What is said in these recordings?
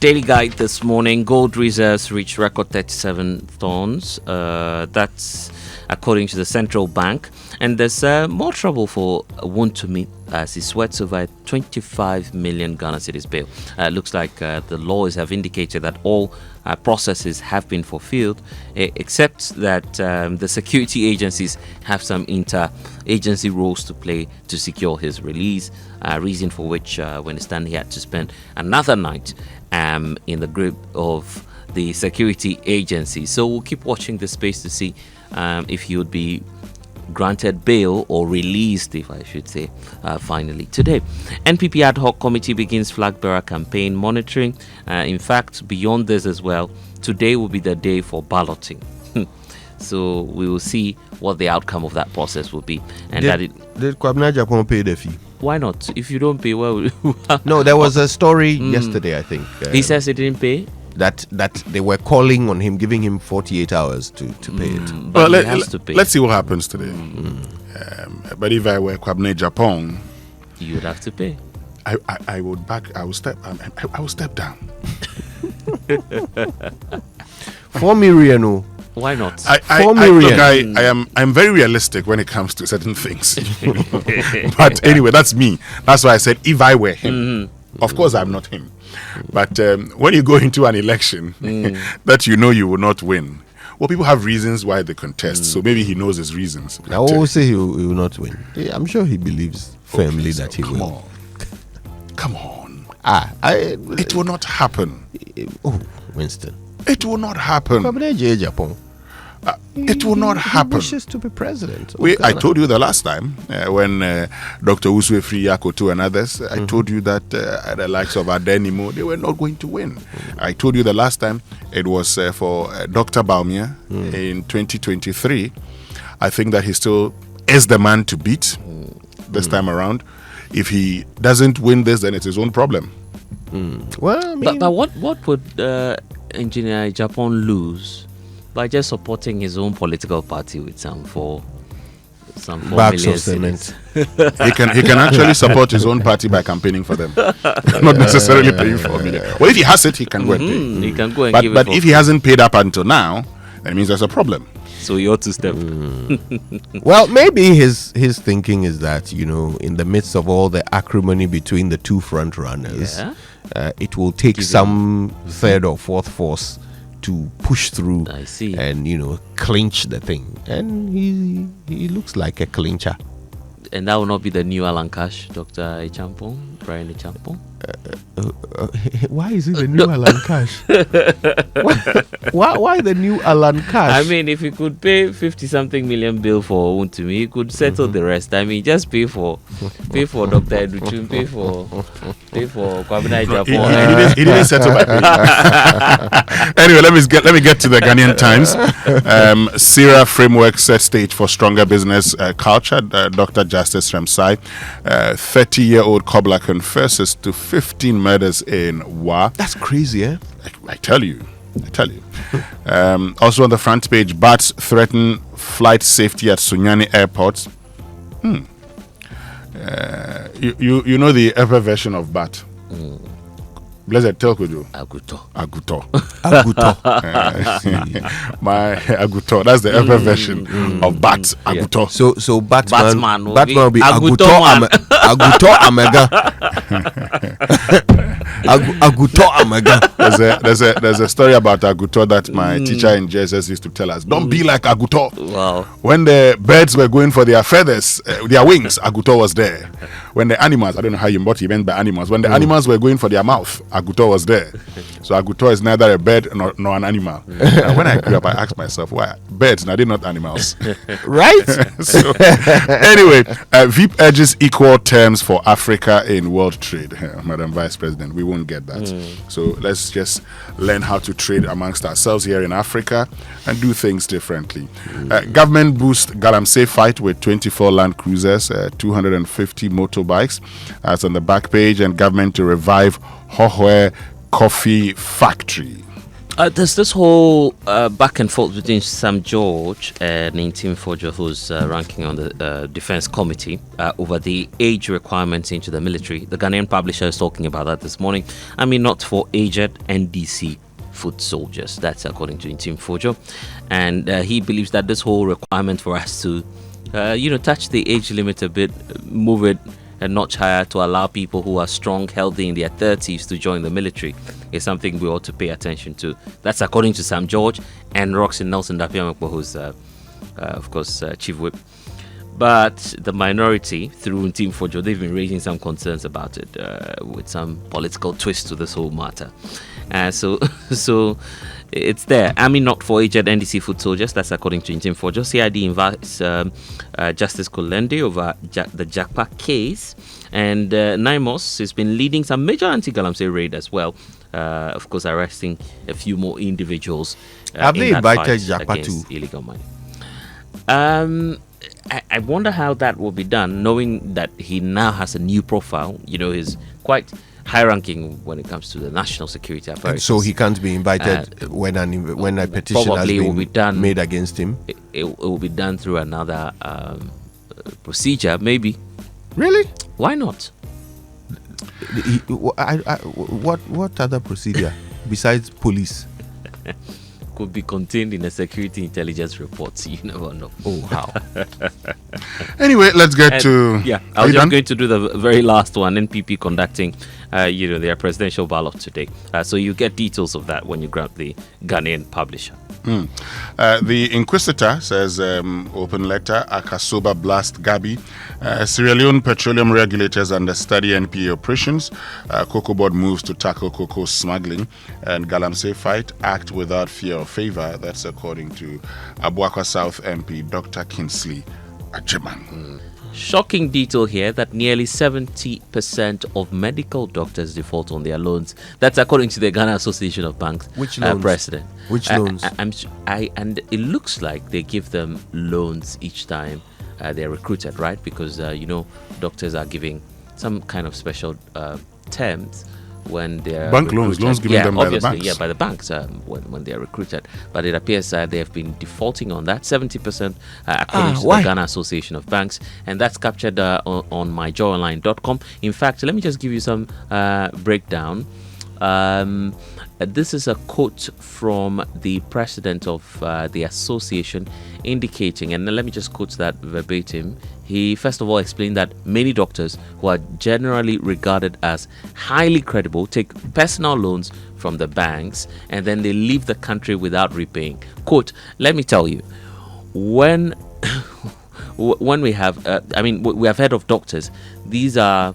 Daily Guide this morning, gold reserves reached record 37 tons. That's according to the central bank. And there's more trouble for Wontumi as he sweats over 25 million Ghana cedis bail. Looks like the lawyers have indicated that all processes have been fulfilled, except that the security agencies have some inter-agency roles to play to secure his release, reason for which Winston he had to spend another night in the grip of the security agency. So we'll keep watching this space to see if he would be granted bail or released, if I should say, finally today. NPP ad hoc committee begins Flagbearer campaign monitoring. In fact, beyond this as well, today will be the day for balloting. So we will see what the outcome of that process will be. And did Kwabena Agyapong pay the fee? Why not? If you don't pay, well, no, there was a story yesterday, I think. He says he didn't pay. That they were calling on him, giving him 48 hours to pay it. But he has to pay. Let's see what happens today. But if I were Kwabena Agyapong, you would have to pay. I would step down. 4 million. Why not? I'm very realistic when it comes to certain things. But anyway, that's me. That's why I said if I were him. Of course, I'm not him. But when you go into an election that you know you will not win, well, people have reasons why they contest. So maybe he knows his reasons. I always say he will not win. I'm sure he believes firmly that he will. Come on. It will not happen. Winston. It will not happen. Kwabena Agyapong. It will not happen. He wishes to be president. I told you the last time when Dr. Uswefri Yakoto and others, I told you that the likes of Adenimo, they were not going to win. I told you the last time it was for Dr. Bawumia in 2023. I think that he still is the man to beat this time around. If he doesn't win this, then it's his own problem. Well, I mean, but what would Engineer Agyapong lose by just supporting his own political party with some 4 bags million of cement? He can actually support his own party by campaigning for them, not necessarily paying for 4 million. Well, if he has it, he can go and pay. He can go and give it. But if he hasn't paid up until now, that means there's a problem. So you ought to step. Well, maybe his thinking is that, in the midst of all the acrimony between the two front runners, it will take some third or fourth force to push through and clinch the thing, and he looks like a clincher. And that will not be the new Alan Cash, Dr. Agyapong, Brian Agyapong. Why is it the new Alan Cash? Why the new Alan Cash? I mean, if he could pay 50-something million bill for Wontumi, he could settle the rest. I mean, just pay for Dr. Educhun, pay for Kwabena Agyapong. He didn't settle by paying. Anyway, let me get to the Ghanaian Times. SIRA framework set stage for stronger business culture. Dr. Justice Ramsai, 30-year-old cobbler confesses to 15 murders in Wa. That's crazy, eh? I tell you. Also on the front page, bats threaten flight safety at Sunyani Airport. You know the upper version of bat. Blessed, tell Kojo. Aguto. My Aguto. That's the upper version of bat. Aguto. So Batman will be Aguto Amega. Aguto Amega. There's a story about Aguto that my teacher in JSS used to tell us. Don't be like Aguto. Wow. When the birds were going for their feathers, their wings, Aguto was there. When the animals, I don't know what he meant by animals. When the animals were going for their mouth, Aguto was there. So Aguto is neither a bird nor an animal. When I grew up, I asked myself, why? Birds, now they're not animals. Right? So, anyway, VIP urges equal terms for Africa in world trade. Madam Vice President, we won't get that. So let's just learn how to trade amongst ourselves here in Africa and do things differently. Government boost Galamsey fight with 24 Land Cruisers, 250 motorbikes. That's on the back page. And government to revive Hohwe Coffee Factory. There's this whole back and forth between Sam George and Ntim Fojo, who's ranking on the Defense Committee, over the age requirements into the military. The Ghanaian publisher is talking about that this morning. I mean, not for aged NDC foot soldiers. That's according to Ntim Fojo. And he believes that this whole requirement for us to, touch the age limit a bit, move it a notch higher to allow people who are strong, healthy in their 30s to join the military is something we ought to pay attention to. That's according to Sam George and Roxy Nelson Dapiamekpo, who's, of course, Chief Whip. But the minority, through Ntim Fojo, they've been raising some concerns about it, with some political twist to this whole matter. So it's there. I mean, not for aged NDC foot soldiers. That's according to Ntim Fojo. CID invites Justice Kolende over the Jakpa case. And NIMOS has been leading some major anti-Galamsey raid as well. Of course, arresting a few more individuals. Have they invited Jakpa to illegal mining? I wonder how that will be done, knowing that he now has a new profile. He's quite high-ranking when it comes to the national security apparatus. So he can't be invited when a petition has been made against him? It will be done through another procedure, maybe. Really? Why not? What other procedure besides police? Could be contained in a security intelligence report. You never know. Oh, how? Anyway, let's get to... Yeah, I was just going to do the very last one. NPP conducting, their presidential ballot today. So you get details of that when you grab the Ghanaian publisher. The Inquisitor says, open letter, Akasoba blast Gabi. Sierra Leone petroleum regulators understudy NPA operations. Cocoa Board moves to tackle cocoa smuggling. And Galamsey fight, act without fear or favor. That's according to Abuakwa South MP Dr. Kingsley Agyapong. Shocking detail here that nearly 70% of medical doctors default on their loans. That's according to the Ghana Association of Banks. Which loans? President. Which loans? And it looks like they give them loans each time they're recruited, right? Because, doctors are giving some kind of special terms when they're bank recruited. loans given them by the banks. Yeah, by the banks when they're recruited. But it appears they have been defaulting on that 70% according to the Ghana Association of Banks, and that's captured on myjoyonline.com. In fact, let me just give you some breakdown. This is a quote from the president of the association indicating, and let me just quote that verbatim. He first of all explained that many doctors who are generally regarded as highly credible take personal loans from the banks and then they leave the country without repaying. Quote, let me tell you, when we have, we have heard of doctors, these are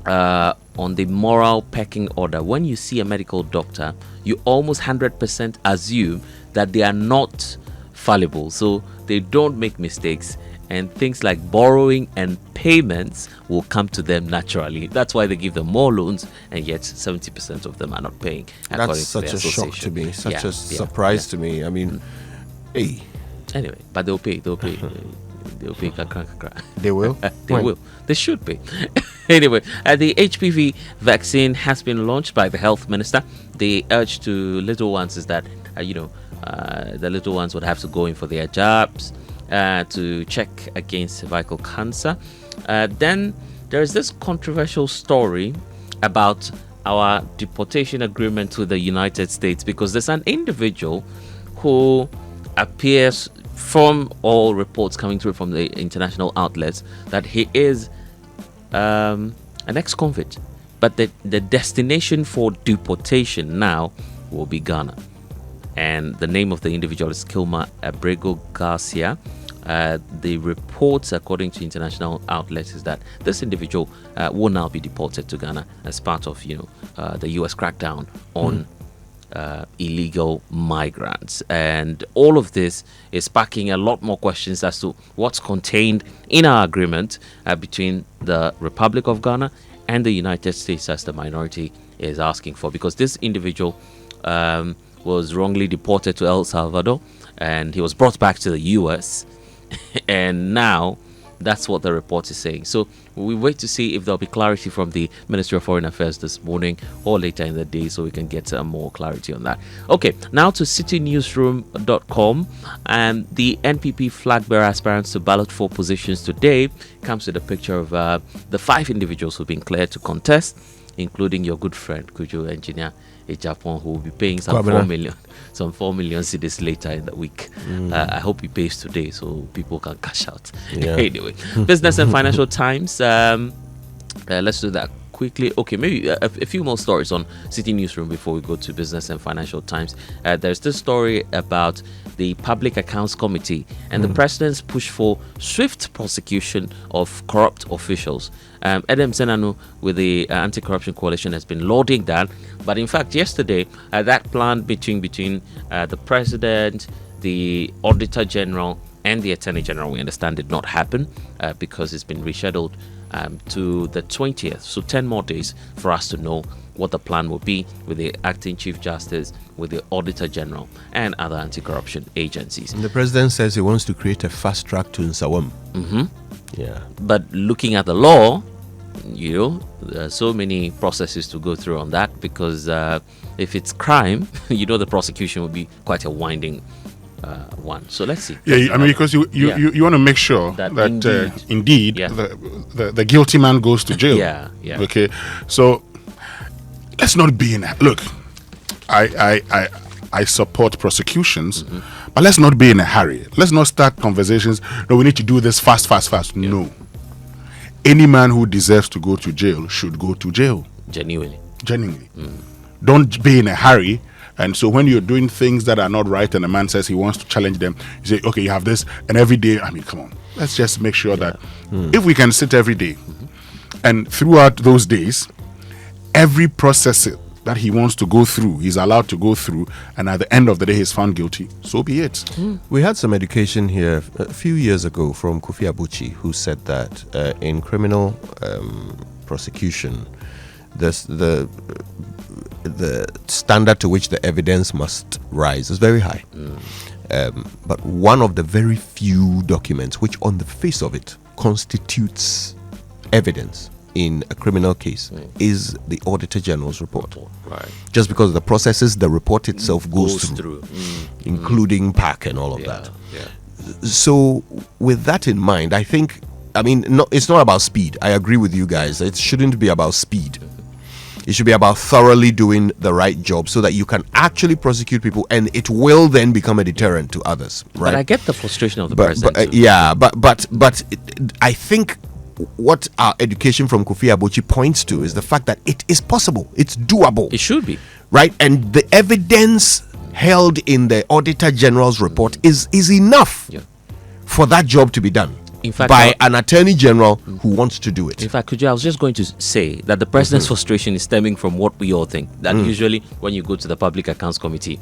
on the moral pecking order. When you see a medical doctor, you almost 100% assume that they are not fallible, so they don't make mistakes, and things like borrowing and payments will come to them naturally. That's why they give them more loans, and yet 70% of them are not paying. That's such a shock to me, such a surprise to me. I mean, hey. Anyway, but they'll pay. They'll pay. They will? They will. They should pay. Anyway, the HPV vaccine has been launched by the health minister. The urge to little ones is that, the little ones would have to go in for their jabs to check against cervical cancer. Then there's this controversial story about our deportation agreement with the United States, because there's an individual who appears, from all reports coming through from the international outlets, that he is an ex-convict, but the destination for deportation now will be Ghana, and the name of the individual is Kilma Abrego Garcia. The reports, according to international outlets, is that this individual will now be deported to Ghana as part of the U.S. crackdown on illegal migrants. And all of this is sparking a lot more questions as to what's contained in our agreement between the Republic of Ghana and the United States, as the minority is asking for, because this individual was wrongly deported to El Salvador and he was brought back to the US and now That's what the report is saying. So we wait to see if there'll be clarity from the Ministry of Foreign Affairs this morning or later in the day, so we can get more clarity on that. Okay, now to citynewsroom.com. And the NPP Flagbearer aspirants to ballot for positions today comes with a picture of the 5 individuals who've been cleared to contest, including your good friend Kojo Engineer Agyapong, who will be paying some Kwabena. 4 million cedis later in the week. I hope he pays today so people can cash out. Yeah. Anyway, Business and Financial Times. Let's do that quickly. Okay, maybe a few more stories on City Newsroom before we go to Business and Financial Times. There's this story about the Public Accounts Committee and the president's push for swift prosecution of corrupt officials. Edem Senanu with the Anti-Corruption Coalition has been lauding that, but in fact yesterday that plan between the president, the Auditor General and the Attorney General, we understand, did not happen because it's been rescheduled to the 20th, so 10 more days for us to know what the plan will be with the Acting Chief Justice, with the Auditor General and other anti-corruption agencies. And the president says he wants to create a fast track to Nsawam. Yeah. But looking at the law, there are so many processes to go through on that, because if it's crime, the prosecution will be quite a winding one. So let's see. Yeah, I mean, because you want to make sure that indeed the guilty man goes to jail. Yeah. Okay, so let's not be in a look. I support prosecutions, but let's not be in a hurry. Let's not start conversations. No, we need to do this fast. Yeah. No, any man who deserves to go to jail should go to jail. Genuinely. Don't be in a hurry. And so when you're doing things that are not right and a man says he wants to challenge them, you say, okay, you have this, and every day, I mean, come on. Let's just make sure that if we can sit every day and throughout those days, every process that he wants to go through, he's allowed to go through, and at the end of the day, he's found guilty, so be it. We had some education here a few years ago from Kofi-Addo, who said that in criminal prosecution, the standard to which the evidence must rise is very high. But one of the very few documents which on the face of it constitutes evidence in a criminal case is the Auditor General's report. Right. Just because of the processes the report itself goes through. Including pack and all of that. Yeah. So with that in mind, it's not about speed. I agree with you guys. It shouldn't be about speed. It should be about thoroughly doing the right job so that you can actually prosecute people, and it will then become a deterrent to others. Right? But I get the frustration of the president. But I think what our education from Kofi-Addo points to is the fact that it is possible. It's doable. It should be. Right? And the evidence held in the Auditor General's report is enough for that job to be done. In fact, by an Attorney General who wants to do it. In fact, Kojo, I was just going to say that the president's frustration is stemming from what we all think. That usually when you go to the Public Accounts Committee,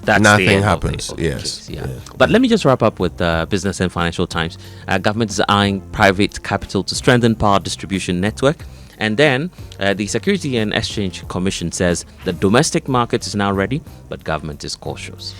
nothing happens. Yes. But let me just wrap up with Business and Financial Times. Government is eyeing private capital to strengthen power distribution network. And then the Security and Exchange Commission says the domestic market is now ready, but government is cautious.